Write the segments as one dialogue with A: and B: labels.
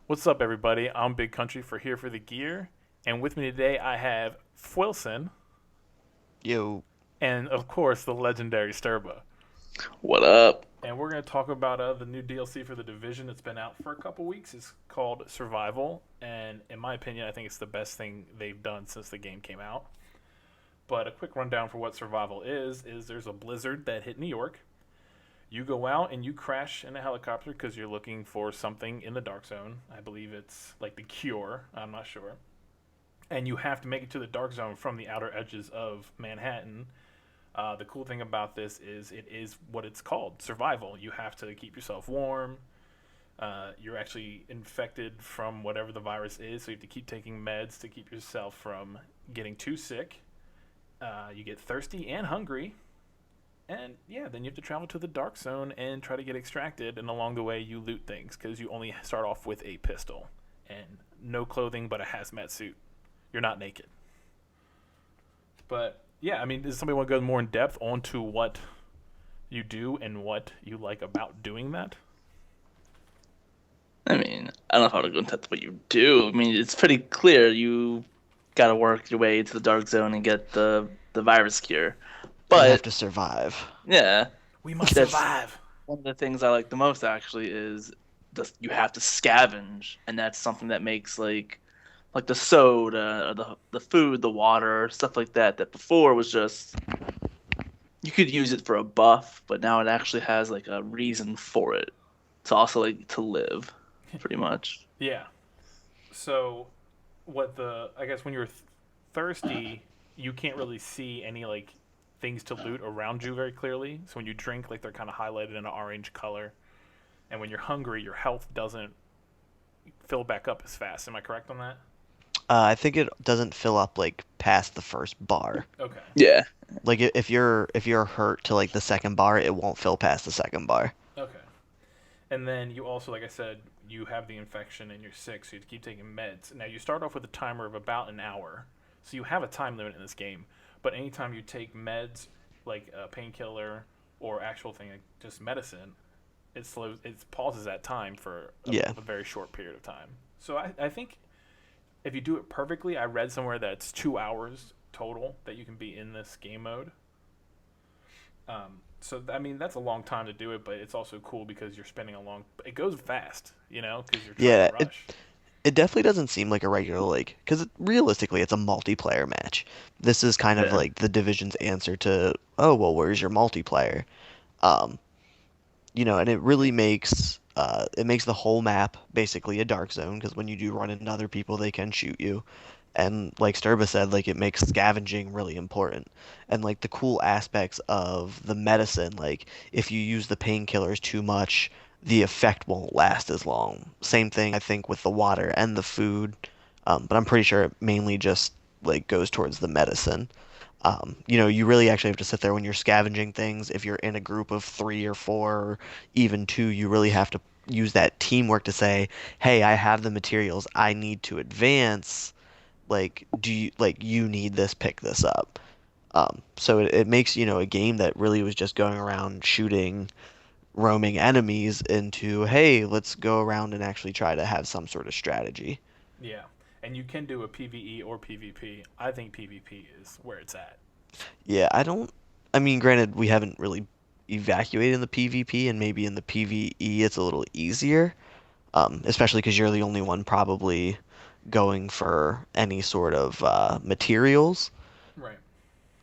A: What's up, everybody? I'm Big Country for Here for the Gear, and with me today I have Wilson
B: Yo,
A: and, of course, the legendary Sturba.
C: What up?
A: And we're going to talk about the new DLC for the Division that's been out for a couple weeks. It's called Survival, and in my opinion, I think it's the best thing they've done since the game came out. But a quick rundown for what Survival is there's a blizzard that hit New York. You go out and you crash in a helicopter because you're looking for something in the dark zone. I believe it's like the cure. I'm not sure. And you have to make it to the dark zone from the outer edges of Manhattan. The cool thing about this is it is what it's called, survival. You have to keep yourself warm. You're actually infected from whatever the virus is, so you have to keep taking meds to keep yourself from getting too sick. You get thirsty and hungry, and yeah, then you have to travel to the dark zone and try to get extracted. And along the way, you loot things because you only start off with a pistol and no clothing but a hazmat suit. You're not naked. But yeah, I mean, does somebody want to go more in depth onto what you do and what you like about doing that?
C: I don't know how to go into what you do. It's pretty clear you got to work your way into the dark zone and get the virus cure.
B: you have
C: But
B: to survive.
C: yeah,
A: We must
C: that's
A: survive.
C: one of the things I like the most actually is you have to scavenge, and that's something that makes like the soda, or the food, the water, stuff like that. That before was just you could use it for a buff, but now it actually has like a reason for it. It's also like to live, pretty much.
A: Yeah. So, I guess when you're thirsty, you can't really see any like things to loot around you very clearly. So when you drink, like they're kind of highlighted in an orange color. And when you're hungry, your health doesn't fill back up as fast. Am I correct on that?
B: I think it doesn't fill up like past the first bar.
A: Okay.
C: Yeah.
B: Like if you're hurt to like the second bar, it won't fill past the second bar.
A: Okay. And then you also, like I said, you have the infection and you're sick, so you have to keep taking meds. Now you start off with a timer of about an hour, so you have a time limit in this game. But anytime you take meds, like a painkiller or actual thing, like just medicine, it pauses that time for
B: Yeah.
A: a very short period of time. So I think if you do it perfectly, I read somewhere that it's 2 hours total that you can be in this game mode. So I mean that's a long time to do it, but it's also cool because you're spending a long. It goes fast, because you're trying to
B: Yeah, it
A: rush.
B: it definitely doesn't seem like a regular like because realistically it's a multiplayer match. This is kind of
C: Yeah.
B: like the division's answer to, oh well, where's your multiplayer? Um, and it makes the whole map basically a dark zone because when you do run into other people, they can shoot you. And like Sturba said, like it makes scavenging really important. And like the cool aspects of the medicine, like if you use the painkillers too much, the effect won't last as long. Same thing I think with the water and the food. But I'm pretty sure it mainly just like goes towards the medicine. You really actually have to sit there when you're scavenging things. If you're in a group of three or four, or even two, you really have to use that teamwork to say, "Hey, I have the materials. I need to advance. Do you need this? Pick this up." So it makes, a game that really was just going around shooting roaming enemies into, "Hey, let's go around and actually try to have some sort of strategy."
A: Yeah, and you can do a PVE or PvP. I think PvP is where it's at.
B: Yeah, I mean, granted, we haven't really evacuated in the PvP, and maybe in the PvE it's a little easier, especially because you're the only one probably going for any sort of materials.
A: Right.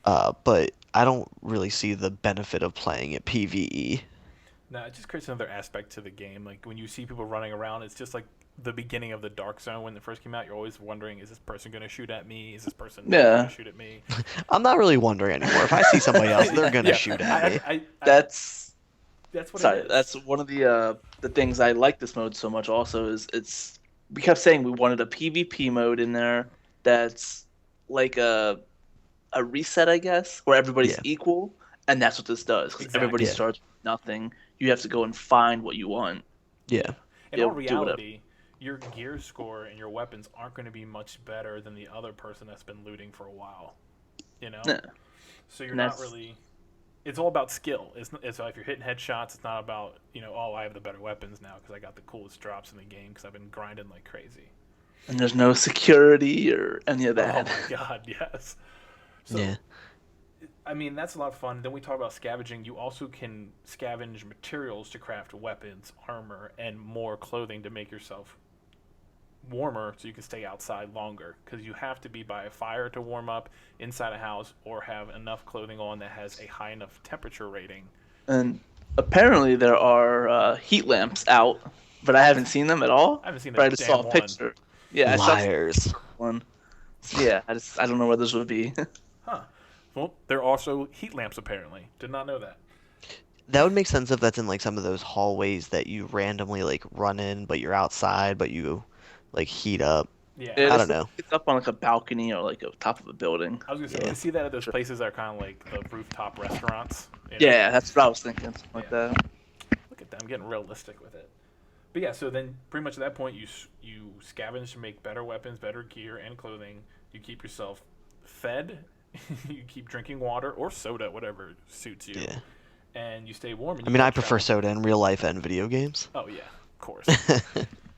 B: But I don't really see the benefit of playing it PvE.
A: Now it just creates another aspect to the game. Like when you see people running around, it's just like the beginning of the Dark Zone when it first came out. You're always wondering, is this person going to shoot at me? Is this person not going to
C: Yeah.
A: shoot at me?
B: I'm not really wondering anymore. If I see somebody else, they're gonna
A: Yeah,
B: shoot at me.
C: That's
A: that's what it
C: sorry.
A: is.
C: That's one of the things I like this mode so much. Also, is it's we kept saying we wanted a PvP mode in there that's like a reset, I guess, where everybody's
B: Yeah,
C: equal, and that's what this does. Because everybody
A: Exactly.
B: yeah,
C: starts with nothing. You have to go and find what you want.
B: yeah,
A: Yeah. In
C: Be
A: all
C: able to do whatever.
A: reality, your gear score and your weapons aren't going to be much better than the other person that's been looting for a while. You know?
C: Yeah.
A: So you're
C: And
A: not
C: that's
A: really it's all about skill. It's if you're hitting headshots, it's not about oh I have the better weapons now because I got the coolest drops in the game because I've been grinding like crazy.
C: And there's no security or any of
A: Oh
C: that.
A: my god, yes.
B: Yeah.
A: So I mean that's a lot of fun. Then we talk about scavenging. You also can scavenge materials to craft weapons, armor, and more clothing to make yourself warmer so you can stay outside longer because you have to be by a fire to warm up inside a house or have enough clothing on that has a high enough temperature rating.
C: And apparently there are heat lamps out, but I haven't seen them at all.
A: I haven't seen
C: But
A: a
C: I just saw
A: damn
C: a
A: one.
C: picture. Yeah, I saw
B: Liars.
C: one. So yeah, I don't know where this would be.
A: Huh. Well, there are also heat lamps apparently. Did not know that.
B: That would make sense if that's in like some of those hallways that you randomly like run in, but you're outside, but you like heat up.
A: Yeah.
C: Yeah,
B: I
C: this
B: don't know.
C: it's up on like a balcony or like a top of a building.
A: I was gonna say
B: Yeah.
A: you see that at those places that are kind of like the rooftop restaurants.
C: Yeah, that's what I was thinking, something like
A: Yeah.
C: that.
A: Look at them getting realistic with it. But yeah, so then pretty much at that point you scavenge to make better weapons, better gear, and clothing. You keep yourself fed. You keep drinking water or soda, whatever suits you,
B: Yeah.
A: and you stay warm. And
B: I
A: you
B: mean,
A: go
B: I prefer
A: travel.
B: soda in real life and video games.
A: Oh yeah, of course.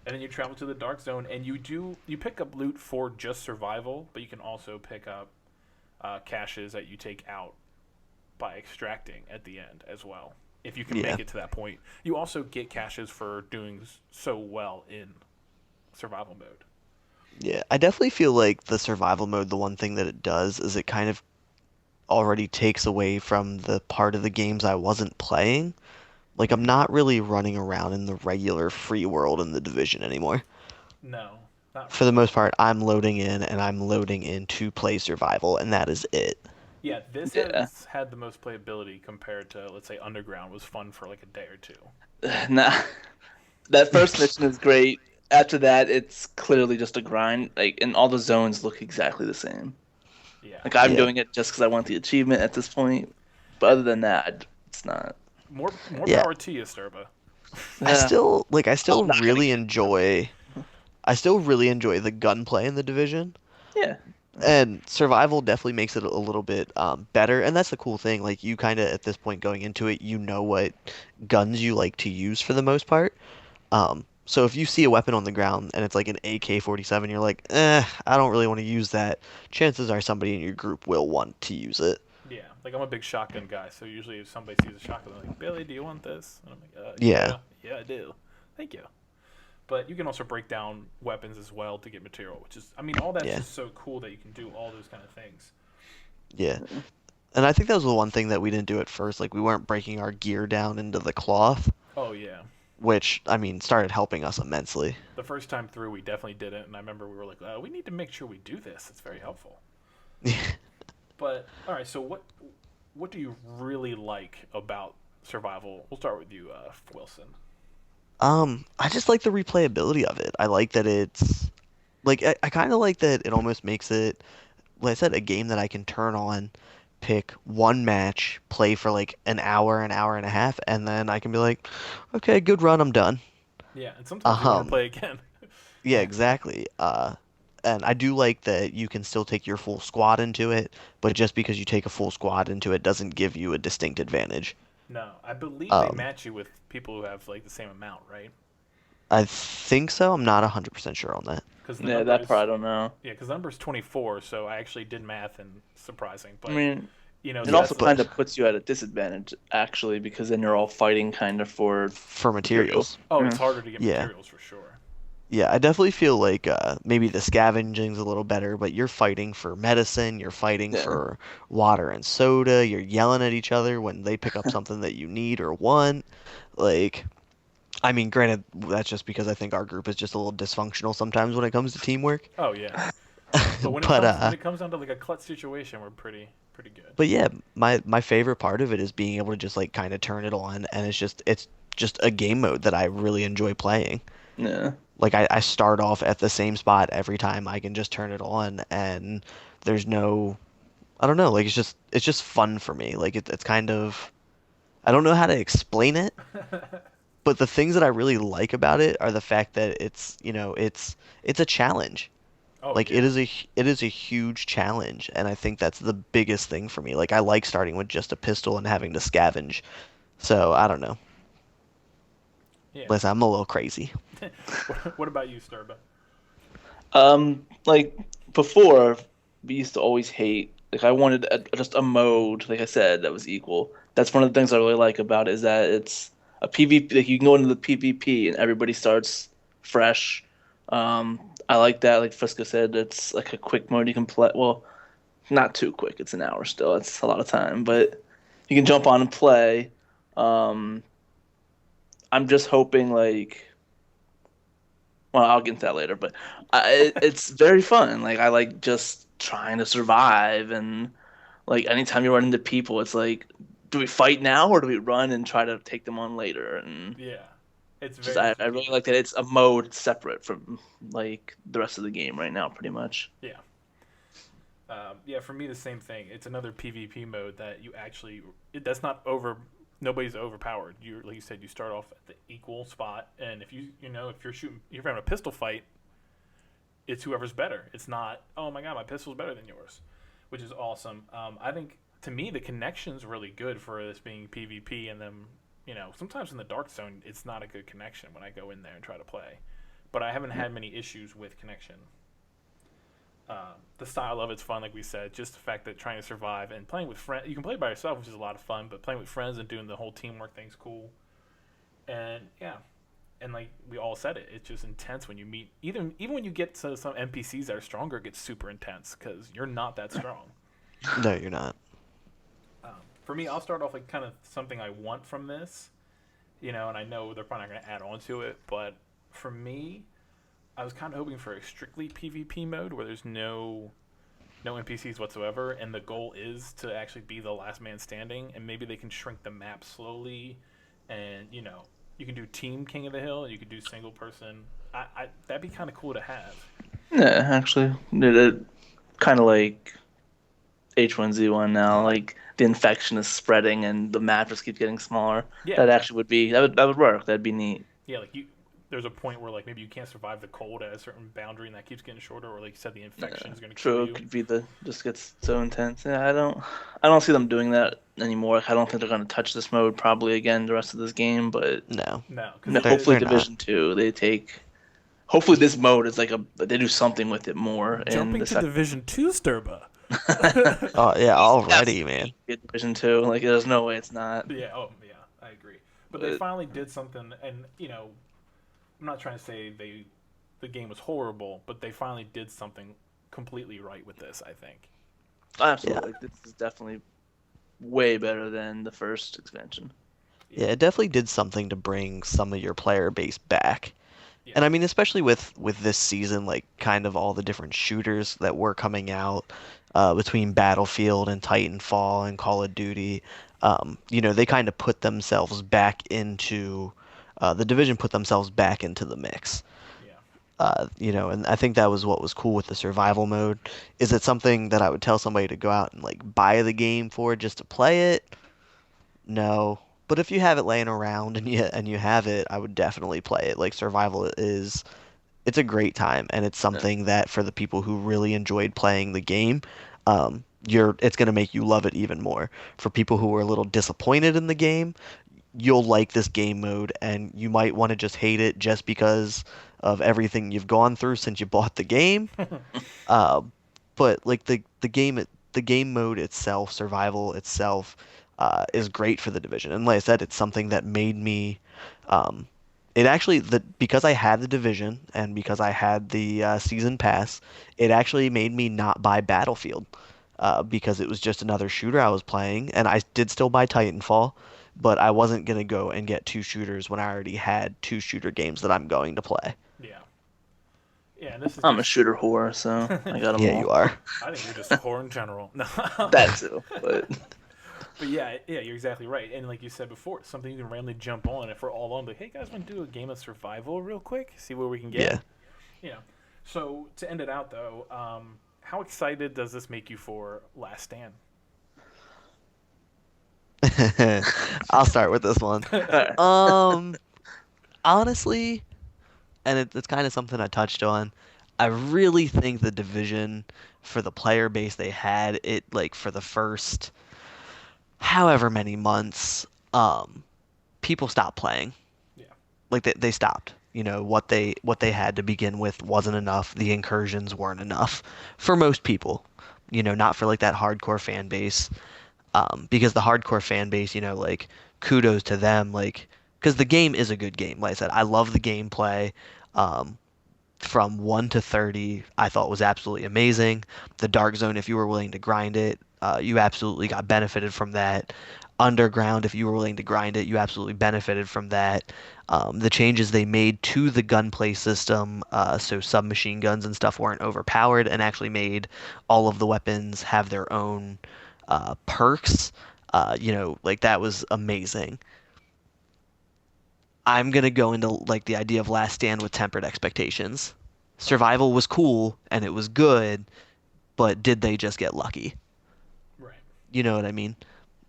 A: And then you travel to the dark zone, and you pick up loot for just survival, but you can also pick up caches that you take out by extracting at the end as well. If you can
B: Yeah.
A: make it to that point, you also get caches for doing so well in survival mode.
B: Yeah, I definitely feel like the survival mode, the one thing that it does is it kind of already takes away from the part of the games I wasn't playing. Like, I'm not really running around in the regular free world in the Division anymore.
A: No, not
B: For the
A: really.
B: most part, I'm loading in and I'm loading in to play survival, and that is it.
A: Yeah, this
C: Yeah.
A: has had the most playability compared to, let's say, Underground was fun for like a day or two.
C: Nah, that first mission is great. After that, it's clearly just a grind. Like, and all the zones look exactly the same.
A: Yeah,
C: Like, I'm
B: Yeah.
C: doing it just because I want the achievement at this point. But other than that, it's not.
A: more
B: Yeah.
A: power to you, Sturba.
C: Yeah.
B: I still
C: not gonna
B: really
C: get-
B: enjoy, I still really enjoy the gunplay in the Division.
C: Yeah.
B: And survival definitely makes it a little bit better, and that's the cool thing. Like you kind of at this point going into it, you know what guns you like to use for the most part. So if you see a weapon on the ground and it's like an AK-47, you're like, I don't really want to use that. Chances are somebody in your group will want to use it.
A: Yeah, like I'm a big shotgun guy, so usually if somebody sees a shotgun, they're like, "Billy, do you want this?" And I'm like,
B: Yeah.
A: yeah, I do. Thank you." But you can also break down weapons as well to get material, which is, I mean, all that's
B: Yeah.
A: just so cool that you can do all those kind of things.
B: Yeah. And I think that was the one thing that we didn't do at first. Like we weren't breaking our gear down into the cloth,
A: Oh yeah,
B: which I mean started helping us immensely.
A: the first time through, we definitely did it, and I remember we were like, "We need to make sure we do this. It's very helpful." But all right, so what do you really like about survival? We'll start with you, Wilson.
B: I just like the replayability of it. I like that it's like I kind of like that it almost makes it, like I said, a game that I can turn on, pick one match, play for like an hour and a half, and then I can be like, okay, good run, I'm done.
A: Yeah, and sometimes you want to
B: Um,
A: play again.
B: yeah, exactly. And I do like that you can still take your full squad into it, but just because you take a full squad into it doesn't give you a distinct advantage.
A: No, I believe they
B: Um,
A: match you with people who have like the same amount, right?
B: I think so. I'm not 100% sure on that.
A: Because
C: Yeah, that part I don't know.
A: yeah, because the number's 24, so I actually did math and surprising,
C: I
A: but
C: mean,
A: so
C: it also
A: that's
C: kind of puts you at a disadvantage, actually, because then you're all fighting kind of for
B: For materials.
A: oh, it's harder to get
B: Yeah.
A: materials for sure.
B: Yeah, I definitely feel like maybe the scavenging's a little better, but you're fighting for medicine, you're fighting
C: Yeah.
B: for water and soda, you're yelling at each other when they pick up something that you need or want. Like, I mean, granted, that's just because I think our group is just a little dysfunctional sometimes when it comes to teamwork.
A: Oh yeah, but when
B: But
A: it comes down to like a clutch situation, we're pretty good.
B: but yeah, my favorite part of it is being able to just like kind of turn it on, and it's just a game mode that I really enjoy playing.
C: yeah.
B: Like I start off at the same spot every time. I can just turn it on, and there's no, I don't know, like it's just fun for me. Like it's kind of, I don't know how to explain it, but the things that I really like about it are the fact that it's a challenge.
A: Oh
B: Like
A: yeah.
B: it is a huge challenge, and I think that's the biggest thing for me. Like I like starting with just a pistol and having to scavenge. So I don't know.
A: Yeah.
B: Listen, I'm a little crazy.
A: What about you, Sturba?
C: Like before, we used to always hate. Like I wanted just a mode, like I said, that was equal. That's one of the things I really like about it is that it's a PvP. Like you can go into the PvP and everybody starts fresh. I like that. Like Frisco said, it's like a quick mode you can play. Well, not too quick. It's an hour still. It's a lot of time, but you can jump on and play. Um, I'm just hoping like well, I'll get into that later, but it's very fun. Like I like just trying to survive, and like anytime you run into people, it's like, do we fight now or do we run and try to take them on later? And
A: Yeah, it's
C: just
A: very
C: I really
A: strategic.
C: like that it's a mode separate from like the rest of the game right now, pretty much.
A: Yeah. Yeah, for me the same thing. It's another PvP mode that you actually that's not over. Nobody's overpowered. You like you said, you start off at the equal spot, and if if you're shooting, if you're having a pistol fight, it's whoever's better. It's not oh my god, my pistol's better than yours, which is awesome. I think to me the connection's really good for this being PvP, and then sometimes in the dark zone it's not a good connection when I go in there and try to play, but I haven't had many issues with connection. The style of it's fun, like we said. Just the fact that trying to survive and playing with friends, you can play by yourself, which is a lot of fun. But playing with friends and doing the whole teamwork thing's cool. And yeah, and like we all said it's just intense when you meet. Even when you get to some NPCs that are stronger, it gets super intense because you're not that strong.
B: No, you're not.
A: For me, I'll start off like kind of something I want from this, and I know they're probably not going to add on to it, but for me, I was kind of hoping for a strictly PvP mode where there's no NPCs whatsoever, and the goal is to actually be the last man standing, and maybe they can shrink the map slowly, and you can do team King of the Hill, and you can do single person. That'd be kind of cool to have.
C: Yeah, actually, it kind of like H1Z1 now. Like the infection is spreading and the map just keeps getting smaller.
A: Yeah,
C: That actually would be that would work. That'd be neat.
A: yeah, like there's a point where like maybe you can't survive the cold at a certain boundary, and that keeps getting shorter, or like you said, the infection
C: Yeah,
A: is going to kill
C: true. It
A: you.
C: could be the just gets so intense. Yeah, I don't see them doing that anymore. Like, I don't think they're gonna touch this mode probably again the rest of this game. But
B: No,
A: No, because it
B: they're
A: did
C: hopefully
B: they're not.
C: Division Two they take. Hopefully this mode is like they do something with it more in
A: jumping
C: the
A: to
C: second.
A: Division Two, Sturba.
B: Oh yeah,
C: That's
B: already, man.
C: Division Two. Like there's no way it's not.
A: Yeah, oh yeah, I agree. But they
C: But
A: finally did something, and I'm not trying to say the game was horrible, but they finally did something completely right with this. I think.
B: Yeah,
C: absolutely, this is definitely way better than the first expansion.
B: yeah,
A: Yeah,
B: it definitely did something to bring some of your player base back.
A: yeah,
B: And I mean, especially with this season, like kind of all the different shooters that were coming out between Battlefield and Titanfall and Call of Duty, they kind of put themselves back into the Division put themselves back into the mix.
A: yeah.
B: And I think that was what was cool with the survival mode. Is it something that I would tell somebody to go out and like buy the game for just to play it? No. But if you have it laying around and you have it, I would definitely play it. Like survival is it's a great time and it's
C: Yeah.
B: something that for the people who really enjoyed playing the game, it's gonna make you love it even more. For people who were a little disappointed in the game, you'll like this game mode and you might want to just hate it just because of everything you've gone through since you bought the game. Uh, but like the game mode itself, survival itself, is great for the division. And like I said, it's something that made me. Um, it actually the because I had the division and because I had the season pass, it actually made me not buy Battlefield, because it was just another shooter I was playing, and I did still buy Titanfall, but I wasn't gonna go and get two shooters when I already had two shooter games that I'm going to play.
A: Yeah, yeah. And this is
C: I'm a
A: just.
C: shooter whore, so I got them
B: Yeah, you
C: all.
B: are.
A: I think you're just a whore in general. No.
C: That too, but
A: But yeah, you're exactly right. And like you said before, it's something you can randomly jump on if we're all on. Like, hey guys, want to do a game of survival real quick? See where we can get.
B: Yeah.
A: Yeah. So to end it out though, how excited does this make you for Last Stand?
B: I'll start with this one. Um, Honestly, and it's kind of something I touched on. I really think the Division, for the player base they had, it like for the first however many months, people stopped playing.
A: Yeah.
B: Like they stopped. What they had to begin with wasn't enough. The incursions weren't enough for most people. Not for like that hardcore fan base. Because the hardcore fan base, like kudos to them, like because the game is a good game. Like I said, I love the gameplay. Um, from 1 to 30, I thought was absolutely amazing. The Dark Zone, if you were willing to grind it, you absolutely got benefited from that. Underground, if you were willing to grind it, you absolutely benefited from that. The changes they made to the gunplay system, so submachine guns and stuff weren't overpowered, and actually made all of the weapons have their own perks. Like that was amazing. I'm gonna go into like the idea of Last Stand with tempered expectations.
A: Okay.
B: Survival was cool and it was good, but did they just get lucky?
A: Right.
B: You know what I mean?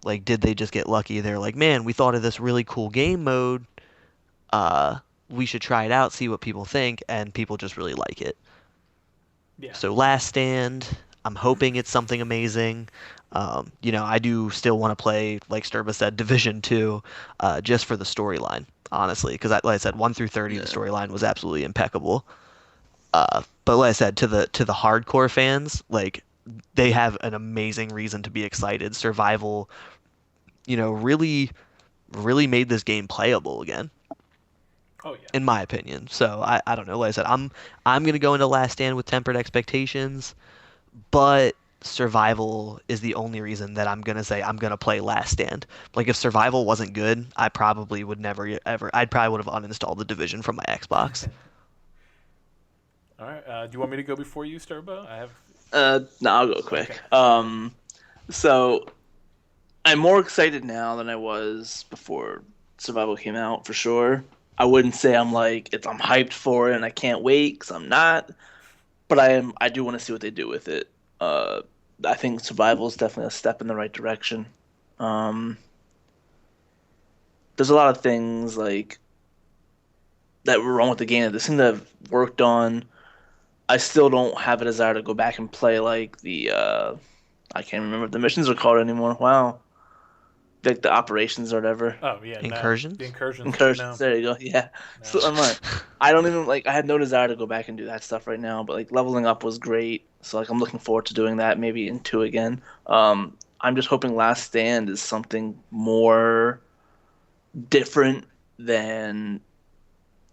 B: Like, did they just get lucky? They're like, man, we thought of this really cool game mode. Uh, we should try it out, see what people think, and people just really like it.
A: Yeah.
B: So Last Stand, I'm hoping it's something amazing. I do still want to play, like Sturba said, Division 2, just for the storyline, honestly, because like I said, 1 through 30, the
C: Yeah.
B: storyline was absolutely impeccable. But like I said, to the hardcore fans, like they have an amazing reason to be excited. Survival, really, really made this game playable again,
A: Oh yeah.
B: in my opinion. So I don't know. Like I said, I'm gonna go into Last Stand with tempered expectations, but Survival is the only reason that I'm gonna say I'm gonna play Last Stand. Like if Survival wasn't good, I probably would never ever. I'd probably would have uninstalled the Division from my Xbox.
A: All right. Do you want me to go before you, Sturbo? I have.
C: No, I'll go
A: Okay.
C: quick. So I'm more excited now than I was before Survival came out for sure. I wouldn't say I'm hyped for it and I can't wait because I'm not, but I am. I do want to see what they do with it. Uh, I think Survival is definitely a step in the right direction. Um, there's a lot of things that were wrong with the game that they seem to have worked on. I still don't have a desire to go back and play like the I can't remember what the missions are called anymore. Wow. Like the operations or whatever.
A: Oh yeah. No. The
B: Incursions?
A: incursions.
C: Incursions,
A: No.
C: there you go. Yeah.
A: No.
C: So I'm like I don't even I have no desire to go back and do that stuff right now, but like leveling up was great. So like I'm looking forward to doing that maybe in 2 again. I'm just hoping Last Stand is something more different than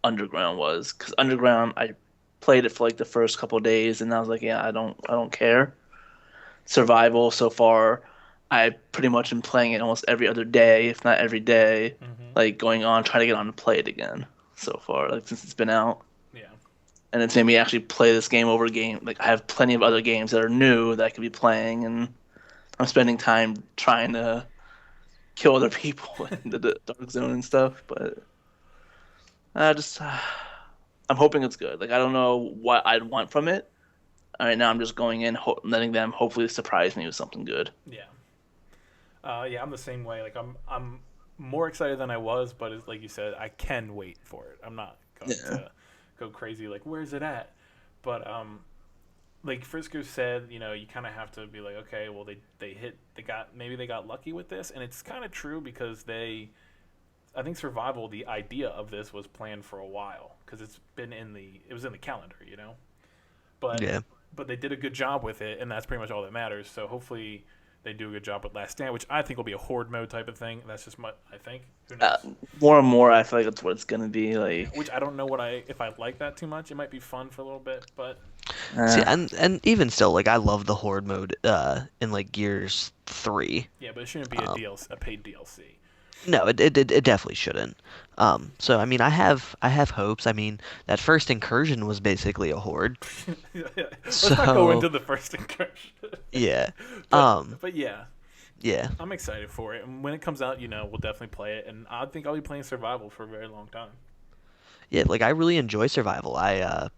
C: Underground was, because Underground I played it for like the first couple of days and I was like, yeah, I don't care. Survival so far, I pretty much am playing it almost every other day, if not every day,
A: Mm-hmm.
C: like going on trying to get on and play it again so far, like since it's been out.
A: Yeah.
C: And it's made me actually play this game over game. Like I have plenty of other games that are new that I could be playing, and I'm spending time trying to kill other people in the dark zone and stuff. But I just I'm hoping it's good. Like I don't know what I'd want from it. All right, now I'm just going in, letting them hopefully surprise me with something good.
A: Yeah. Yeah. I'm the same way. Like I'm more excited than I was, but it's, like you said, I can wait for it. I'm not going
C: Yeah.
A: to go crazy. Like where's it at? But like Frisco said, you kind of have to be like, okay, well they got lucky with this, and it's kind of true because I think Survival, the idea of this was planned for a while because it was in the calendar. But
B: Yeah.
A: but they did a good job with it, and that's pretty much all that matters. So hopefully they do a good job with Last Stand, which I think will be a horde mode type of thing. That's just what I think. Who
C: Uh,
A: knows?
C: More and more, I feel like that's what it's gonna be like.
A: Which I don't know if I like that too much. It might be fun for a little bit, but
B: See,
C: Uh,
B: and even still, like I love the horde mode in like Gears 3.
A: yeah, but it shouldn't be
B: Um,
A: a paid DLC.
B: no, it definitely shouldn't. So I mean, I have hopes. I mean, that first incursion was basically a horde.
A: Let's not go
B: So
A: into the first incursion.
B: yeah.
A: but
B: Um,
A: but yeah,
B: yeah.
A: I'm excited for it. And when it comes out, we'll definitely play it. And I think I'll be playing Survival for a very long time.
B: Yeah, like I really enjoy survival.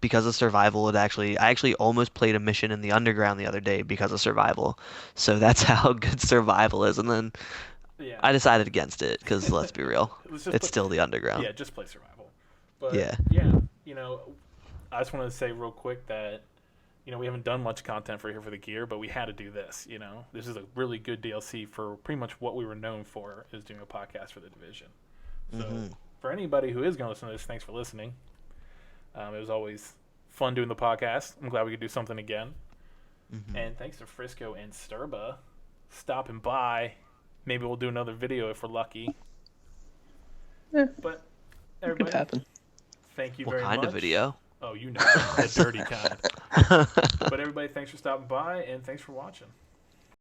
B: Because of survival, I actually almost played a mission in the underground the other day because of survival. So that's how good survival is. And then
A: Yeah.
B: I decided against it because let's be real,
A: Let's just
B: it's
A: play,
B: still the underground.
A: yeah, just play Survival. But
B: Yeah.
A: yeah, I just wanted to say real quick that, we haven't done much content for the gear, but we had to do this. This is a really good DLC for pretty much what we were known for, is doing a podcast for the Division. So for anybody who is going to listen to this, thanks for listening. It was always fun doing the podcast. I'm glad we could do something again. And thanks to Frisco and Sturba stopping by. Maybe we'll do another video if we're lucky.
C: Yeah.
A: But
C: It
A: everybody,
C: could happen.
A: thank you
B: What
A: very much.
B: kind of video?
A: Oh, the dirty kind. But everybody, thanks for stopping by, and thanks for watching.